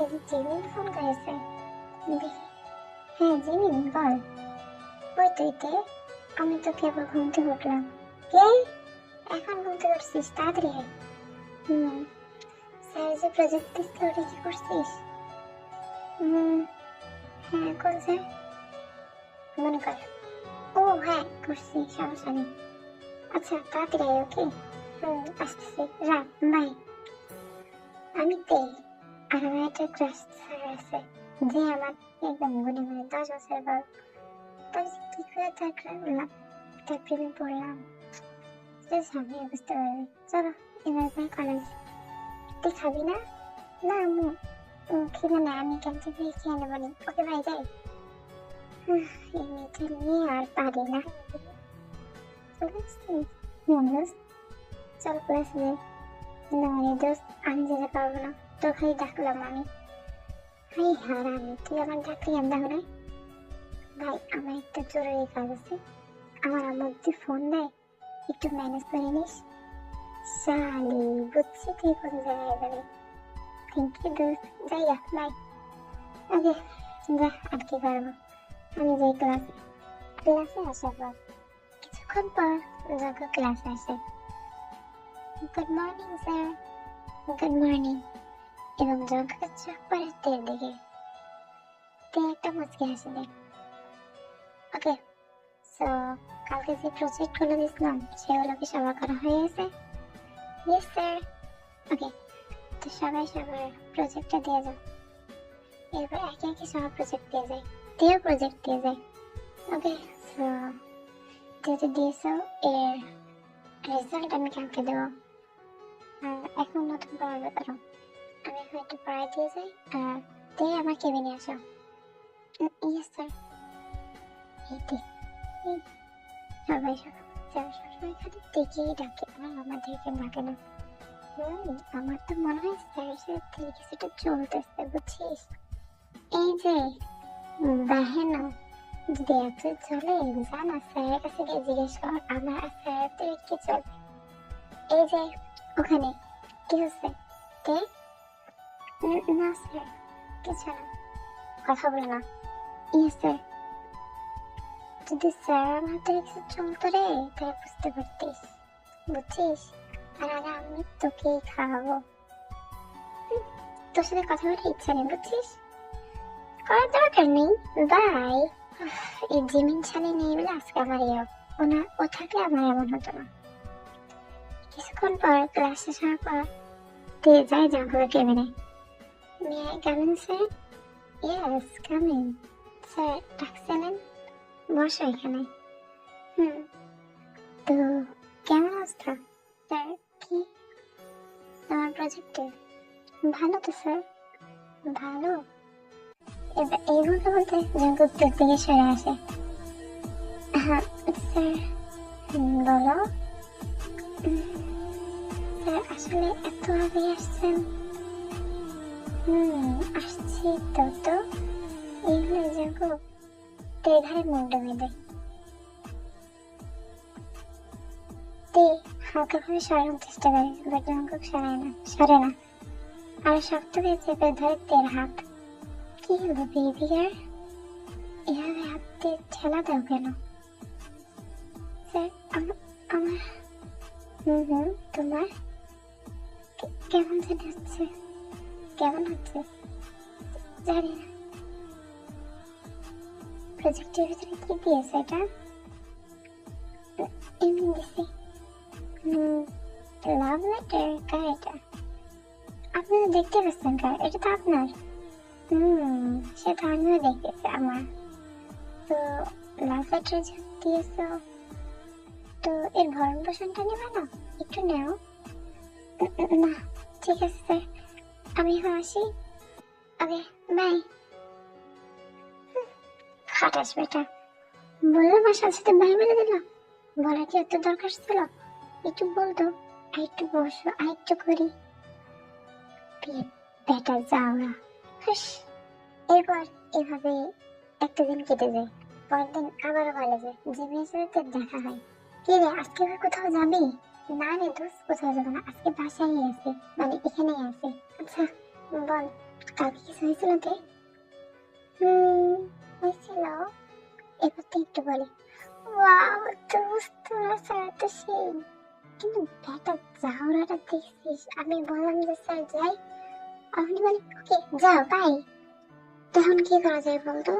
এই যে Jimin phone করেছে, দেখি। হ্যাঁ জিমিন বল। ওই তুই তে, আমি তো কেবল ঘুম থেকে উঠলাম। কে? এখন ঘুম থেকে উঠছিস? তাড়াতাড়ি আয়। হুম। স্যার যে প্রজেক্ট দিচ্ছে ওটা কি করছিস? হুম। হ্যাঁ কোন স্যার? মনে কর। ও হ্যাঁ করছি, সমস্যা নেই। আচ্ছা তাড়াতাড়ি আয়, ওকে? আসতেছি, রাখ, বাই। আমি তে, আর আমার একটা ক্রাশ স্যার আছে, যে আমার একদম গুনে গুনে 10 বছর বড়। তবে যে কি করে তার প্রেমে পড়লাম সেটা সামনে বুঝতে পারবে। চলো এবার ভাই কলেজ। তুই খাবি না? না আম্মু, খিদে না, আমি ক্যান্টিন থেকে খেয়ে নেবো নি। ওকে ভাই যাই। এই মেয়েটা নিয়ে আর পারি না। চলে আসছিস? দোস্ত, চল ক্লাসে যাই। না রে দোস্ত, আমি যেতে পারবো না, তোর খালি ডাকলাম আমি। হাই হারামি, তুই আমার ডাকলি কেন তাহলে? ভাই আমার একটা জরুরি কাজ আছে, আমার আম্মু যদি ফোন দেয় একটু ম্যানেজ করে নিস। শালি, বুঝছি তুই কোন জায়গায় যাবি। থ্যাংক ইউ দোস্ত, যাই গা, বাই। ওকে, যা, আর কি করবো। আমি যাই ক্লাসে। ক্লাসে আসার পর কিছুক্ষণ পর যজ্ঞ ক্লাসে আসে। Good morning sir. Good morning. এবং যজ্ঞের চোখ পড়ে তের দিকে। তে একটা মুচকি হাসি দেয়। ওকে, সো কালকে যে প্রজেক্ট গুলো দিয়েছিলাম সেগুলো কি সবার করা হয়ে গেছে? Yes sir. ওকে, তো সবাই সবার প্রজেক্টটা দিয়ে যাও। এরপর একে একে সবার প্রজেক্ট দিয়ে যায়। তেও প্রজেক্ট দিয়ে যায়। ওকে, সো যেটা দিয়েছো এর রেজাল্ট আমি কালকে দেবো। আর এখন নতুন পড়াবে করো। আমি এখন একটু পড়াই দিয়ে যাই, আর তে আমার কেবিনে আসো। Yes sir. এই দেখ, এই সবাই সবসময় খালি দেখেই ডাকে, আর আমাদেরকে ডাকে না। আমার তো মনে হয় স্যারের সাথে কিছুটা চলতেছে, বুঝছিস? এই যে বাহেনা, যদি এত চলে জানা, স্যারের কাছে গিয়ে জিজ্ঞেস কর আমার আর স্যারের তো কি চলবে। এই যে ওখানে কি হচ্ছে? তে, না স্যার, কিছু না, কথা বলে না। ইয়ে স্যার, যদি স্যার আমার হাতে কিছু চলতো রে তাহলে বুঝতে পারতিস, বুঝছিস? আর আগে আমি তোকেই খাওয়াবো। তোর সাথে কথা বলে ইচ্ছা নেই, বুঝছিস? করার দরকার নেই, বাই। এই জিমিন ছাড়ি নেই বলে আজকে আমার ও থাকলে আমার এমন হতো না। কিছুক্ষণ পর ক্লাস শেষ হওয়ার পর দিয়ে যায় জাঙ্কুকের কেবিনে। May I come in sir? Yes come in. Sir ডাকছিলেন? বসো এখানে। তো কেমন অবস্থা স্যার? কি তোমার প্রজেক্টে? ভালো তো স্যার, ভালো। এবার এই বলতে বলতে জাঙ্কুক তোর দিকে সরে আসে। হ্যাঁ স্যার, বলো। স্যার আসলে এত আগে আসছেন? আসছি তো এইগুলো জাঙ্কুক তে ঘাড়ে মুখ ডুবে দেয়। তে হালকা ভাবে সরানোর চেষ্টা করে, বাট জাঙ্কুক সরে না, আর শক্ত করে চেপে ধরে তের হাত। কি হলো বেবিয়ার, এভাবে হাত দিয়ে ঠেলা দাও কেন? স্যার আমার তোমার কেমন জানি হচ্ছে। কেমন হচ্ছে জানি না। প্রজেক্টের ভিতরে কি দিয়েছে এটা? এমনি দিছি। Love letter? কার এটা? আপনি তো দেখতে পাচ্ছেন কার, এটা তো আপনার। সে তো আমিও দেখতেছি আমার। তো লাভ লেটার দিয়েছ, তো এর ভরণ পোষণটা নেবে না? একটু নেও। না ঠিক আছে স্যার, আমি এখন আসি। Okay bye. খাটাস বেটা, বললাম আর সাথে সাথে বাই বলে দিল। বলা কি এত দরকার ছিল? একটু বলতো আর একটু বসো আর একটু করি। বেটা যাও না। এরপর এভাবে একটা দিন কেটে যায়। পরের দিন আবারও কলেজে জিমের সাথে দেখা হয়। কি রে আজকে আবার কোথাও যাবি? না রে দোস্ত, কোথাও যাবো না, আজকে বাসায় আছি, মানে এখানেই আছি। আচ্ছা বল, কালকে কিছু হয়েছিল তে? হুম, হয়েছিল। এবার তো একটু বলি। ওয়াও, দোস্ত তোরা স্যার তো সেই। কিন্তু ব্যাটা জাউরাটা দেখছিস? আমি বললাম যে স্যার যাই, আপনি বলে ওকে যাও বাই। তখন কি করা যায় বলতো?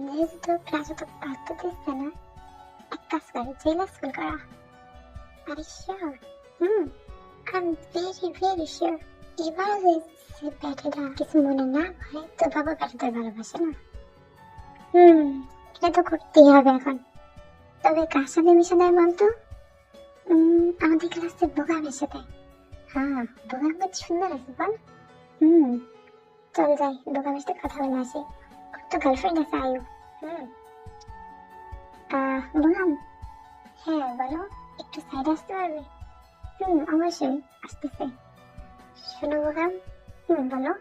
যেহেতু তোর ক্লাসে তো পাত্তা দিচ্ছে না, এক কাজ করে জেলা স্কুল করা। আরে sure. Hmm, I am very sure. এবার যে ব্যাটাটা কিছু মনে না হয়, তোর বাবা ব্যাটাদের ভালোবাসে না। হুম, এটা তো করতেই হবে এখন। তবে কার সাথে মিশে দেয় বলতো? আমাদের ক্লাসে বোগামের সাথে। হ্যাঁ, বোগাম কত সুন্দর আছে বল। হুম, চল যাই বোগামের সাথে কথা বলে আসি। ওর তো গার্লফ্রেন্ড আছে আয়ু। হুম, বোগাম। হ্যাঁ বলো, একটু সাইডে আসতে পারবে? অবশ্যই আসতেছে। শোনো বোগাম। বলো।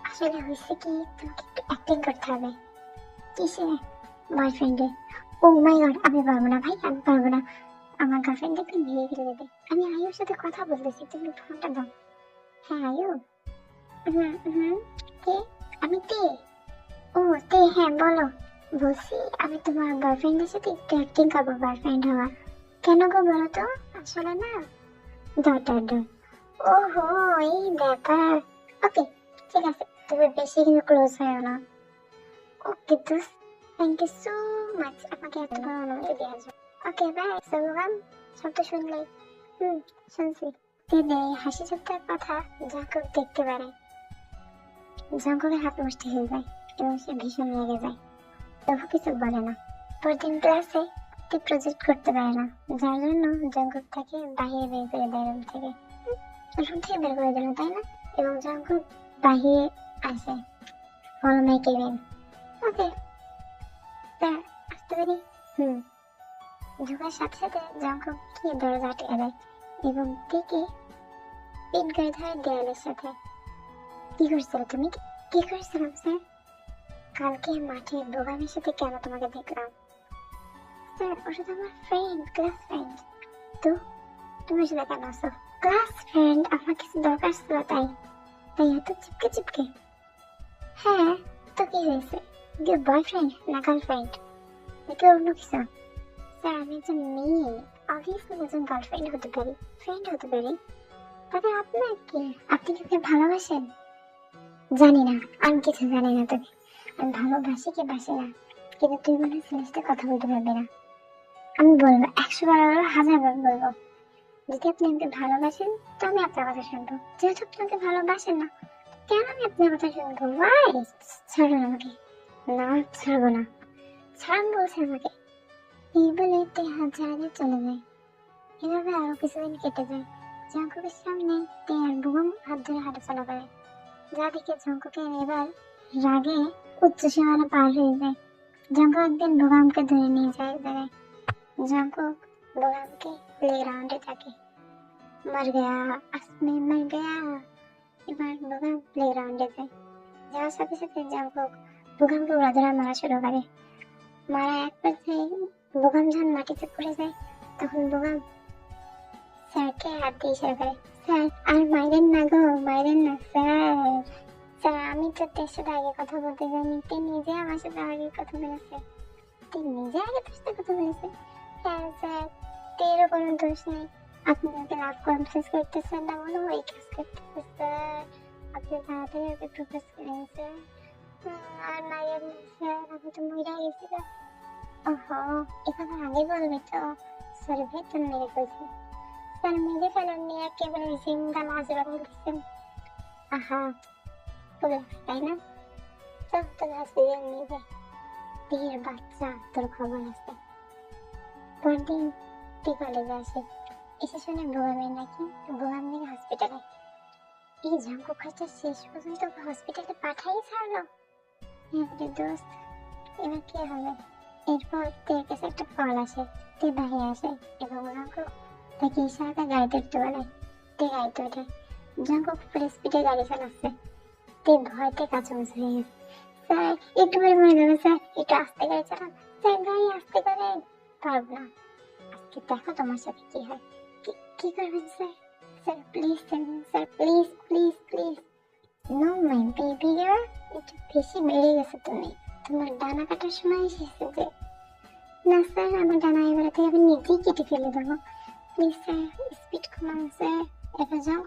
আসলে হয়েছে কি, তোমাকে একটু অ্যাক্টিং করতে হবে। কিসে? বয়ফ্রেন্ডে। ও মাই গড, আমি পারবো না ভাই, আমি পারবো না। আমার গার্লফ্রেন্ড দেখলে মেরে ফেলে দেবে। আমি আয়ুর সাথে কথা বলতেছি, তুমি ফোনটা দাও। হ্যাঁ আয়ু। হুম হুম। কে? আমি তে। ও তে, হ্যাঁ বলো। বলছি আমি তোমার বয়ফ্রেন্ডের সাথে একটু অ্যাক্টিং করবো, বয়ফ্রেন্ড হওয়া। কেন গো বলো তো? আসলে না, দাও। ওহো, এই ব্যাপার। ওকে, ঠিক আছে, তবে বেশি কিন্তু ক্লোজ হয় না। ওকে দোস্ত, থ্যাংক ইউ সো মাচ আমাকে এত বড় অনুমতি দেওয়ার জন্য। Okay bye. সালাম। সব তো শুনলেই। হুম, শুনছি। দিদি হাসি ঠাট্টার কথা জাঙ্কুক দেখতে পারে। জাঙ্কুকের হাত মুষ্টি হয়ে যায় এবং সে ভীষণ রেগে যায়, তবু কিছু বলে না। পরদিন ক্লাসে একটি প্রজেক্ট করতে পারে না, যার জন্য জাঙ্কুক তাকে বাহিরে বের করে দেয় রুম থেকে। রুম থেকে বের করে দিল তাই না? এবং জাঙ্কুক বাহিরে আসে। Follow my cabin. Okay sir, আসতে পারি? হুম। ঢোকার সাথে সাথে জাঙ্কুক গিয়ে দরজা আটকে দেয় এবং দেখে পিন করে ধরে দেয়ালের সাথে। কি করছিলে তুমি? কি করছিলাম স্যার? কালকে মাঠে বোগামের সাথে কেন তোমাকে দেখলাম? স্যার ওটা তো আমার ফ্রেন্ড, ক্লাস ফ্রেন্ড। তো তুমি সাথে কেন আসো? ক্লাস ফ্রেন্ড, আমার কিছু দরকার ছিল তাই। তাই এত চিপকে চিপকে? হ্যাঁ, তো কি হয়েছে? বয়ফ্রেন্ড না গার্লফ্রেন্ড নাকি অন্য কিছু? স্যার আমি একজন মেয়ে, অবভিয়াসলি একজন গার্লফ্রেন্ড হতে পারি, ফ্রেন্ড হতে পারি। তাতে আপনার কি? আপনি কি ওকে ভালোবাসেন? জানি না, আমি কিছু জানি না। তোকে আমি ভালোবাসি কি বাসি না, কিন্তু তুই মনে ছেলের সাথে কথা বলতে পারবি না। আমি বলবো 100 বার বলবো, 1000 বার বলবো, যদি আপনি আমাকে ভালোবাসেন তো আমি আপনার কথা শুনবো। যেহেতু আপনি আমাকে ভালোবাসেন না, কেন আমি আপনার কথা শুনবো? ওয়াই? ছাড়ুন আমাকে। না, ছাড়বো না। ছাড়ুন বলছে আমাকে। এই বলে তে হাত ঝাড়া চলে যায়। এভাবে আরো কিছুদিন কেটে যায়। জাঙ্কুকের সামনে তে আর বুবুম হাত ধরে হাঁটাচলা করে, যা দেখে জাঙ্কুকের এবার রাগে উচ্চ সীমানা পার হয়ে যায়। জাঙ্কুক একদিন বুবামকে ধরে নিয়ে যায় এক জায়গায়। জাঙ্কুক বুবামকে প্লেগ্রাউন্ডে থাকে। মর গয়া, আসমি মর গয়া। এবার বুবাম প্লেগ্রাউন্ডে যায়। যাওয়ার সাথে সাথে জাঙ্কুক বুবামকে উড়াধরা মারা শুরু করে। মারা এক পর্যায়ে বুবাম যখন মাটিতে পড়ে যায়, তখন বুবাম স্যারকে হাত দিয়ে ইশারা করে, স্যার আর মাইরেন না গো, মাইরেন না স্যার। স্যার আমি তো তোর সাথে আগে কথা বলতে জানি, তুই নিজে আমার সাথে আগে কথা বলেছে। তুই নিজে আগে তোর সাথে কথা বলেছে? হ্যাঁ স্যার, তোরও কোনো দোষ নেই। আপনি ওকে লাভ কনফিউজ করতেছেন না, মনে হয় কাজ করতেছে স্যার। আপনি তাড়াতাড়ি ওকে প্রপোজ করেন স্যার। আর মাইরেন না স্যার, আমি তো মরে গেছি। ওহো, এ কথা আগে বলবি তো। সরি ভাই, তুমি মেরে ফেলছি। স্যার মেরে ফেলেননি, একেবারে জিন্দা লাশ বলতেছেন। আহা, খুব লাগছে তাই না? চল তোর হসপিটাল নিয়ে যাই, টিয়ের বাচ্চা, তোর খবর আছে। পরদিন টি কলেজে আসে। এসে শুনে বোগামের নাকি বোগাম নাকি হসপিটালে। এই জাঙ্কু খরচা শেষ পর্যন্ত হসপিটালে পাঠাই ছাড়লো। হ্যাঁ রে দোস্ত, এবার কি হবে? এরপর তোর কাছে একটা কল আসে। তুই বাইরে আসে এবং জাঙ্কু তাকে ইশারাতে গাড়িতে উঠতে বলে। তুই গাড়িতে ওঠে। জাঙ্কু ফুল স্পিডে গাড়ি চালাচ্ছে। তুই ভয়তে কাঁচামাচি হয়ে গেছে। স্যার একটু পরে মরে যাবে স্যার, একটু আস্তে গাড়ি চালান স্যার, গাড়ি আস্তে করে। পারবো না, আজকে দেখো তোমার সাথে কি হয়। কি করবেন sir? Sir please sir, please please please. No বেশি বেড়ে গেছে তুমি। তোমার ডানা কাটার সময় এসেছে যে। না স্যার, আমার ডানা এবারে থেকে আমি নিজেই কেটে ফেলে দেবো। প্লিজ স্যার, স্পিড কমান স্যার। এবার যাও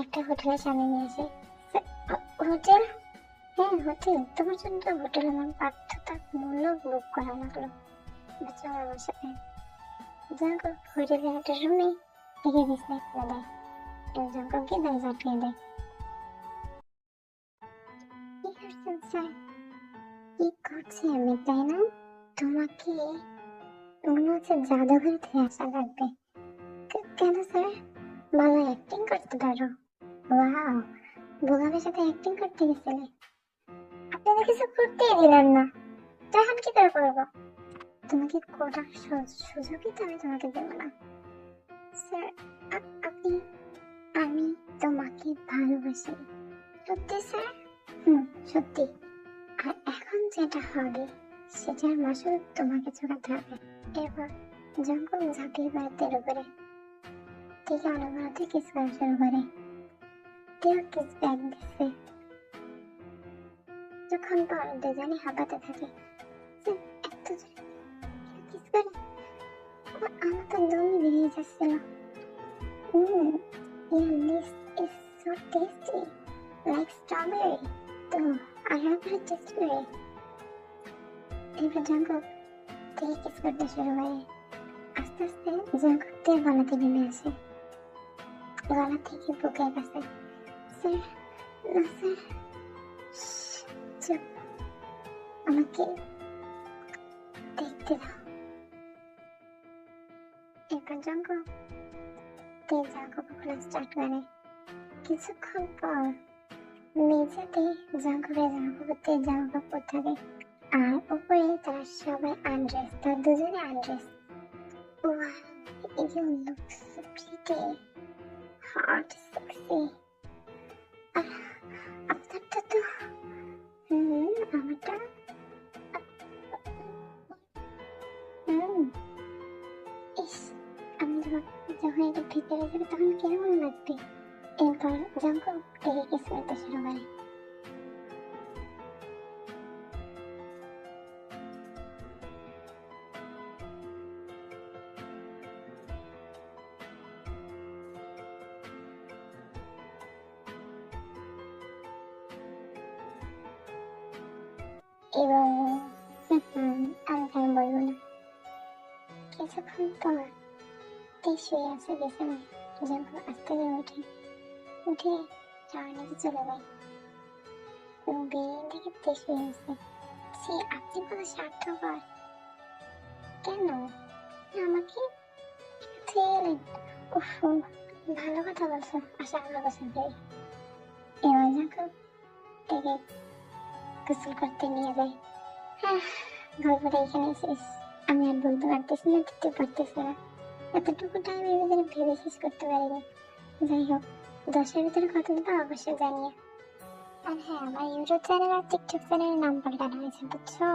একটা হোটেলের সামনে নিয়ে আসে। হোটেল? হ্যাঁ হোটেল। তোমার জন্য তো হোটেল আমার বাধ্যতামূলক বুক করা লাগলো। চলো আমার সাথে। যাও হোটেলের একটা রুমে রেখে বিছনায় ফেলে দেয়। জঙ্গলকে দরজা আটকে দেয়। কি করছেন স্যার? কি করছি আমি, তাই না? তোমাকে মনে হচ্ছে জাদুঘর থেকে আসা লাগবে। কেন স্যার? ভালো অ্যাক্টিং করতে পারো। ওয়াও, বোগামের সাথে অ্যাক্টিং করতে গেছিলে। আপনি তো কিছু করতেই দিলেন না, তখন কি করে করবো? তোমাকে করার সুযোগই তো আমি তোমাকে দেবো না। স্যার, আপনি, আমি তোমাকে ভালোবাসি। সত্যি স্যার? সত্যি। আর এখন যেটা হবে সেটার মাসুল তোমাকে চোখাতে হবে। এরপর জঙ্গল ঝাঁপিয়ে পড়ে তের উপরে। থেকে অনবরত কিস করা শুরু করে। তেও কিস ব্যাগ দিচ্ছে। যখন পর দুজনে হাঁপাতে থাকে। এত জোরে কিস করে আমার তো দমই বেরিয়ে যাচ্ছিল। Your lips is so tasty, like strawberry. তো আরেকবার টেস্ট করে। এবার জঙ্গল থেকে কিস করতে শুরু করে। আস্তে আস্তে জঙ্গলের গলাতে নেমে আসে, গলা থেকে বুকের কাছে। স্যার, না স্যার, চুপ, আমাকে দেখতে দাও। এরপর জঙ্গল তেল জামাকাপড় খোলা স্টার্ট করে। কিছুক্ষণ পর মেঝেতে জঙ্গলের জামাকাপড় জামাকাপড় থাকে, আর উপরে তারা সবাই আনড্রেস, তারা দুজনে আনড্রেস। Wow, you look so pretty, hot, sexy. আপনারটা তো আমারটা ইস, আমি যখন এটা ভিতরে যাবে তখন কেমন লাগবে? এরপর জঙ্গল থেকে কিস করতে শুরু করে। এবং আমি কেন বলবো না। কিছুক্ষণ পর তে শুয়ে আছে বিছানায়। জঙ্গল আস্তে করে উঠে যাওয়ার নিচে চলে যায় এবং বেরিয়ে থেকে তে শুয়ে আছে। সে আপনি কোনো স্বার্থপর। কেন আমাকে থুয়ে গেলেন? উফ, ভালো কথা বলছো। আশা আমার পছন্দ করি। এবার জঙ্গল থেকে গোসল করতে নিয়ে যায়। গল্পটা এখানে শেষ। আমি আর বলতে পারতেছি না, দিতে পারতেছি না। এতটুকু টাইমের ভিতরে ভেবে শেষ করতে পারিনি। যাই হোক, 10-এর ভিতরে কত দিতে অবশ্যই জানিয়ে। আর হ্যাঁ, আমার ইউটিউব চ্যানেল আর টিকটক চ্যানেলের নাম পাল্টানো হয়েছে, বুঝছো?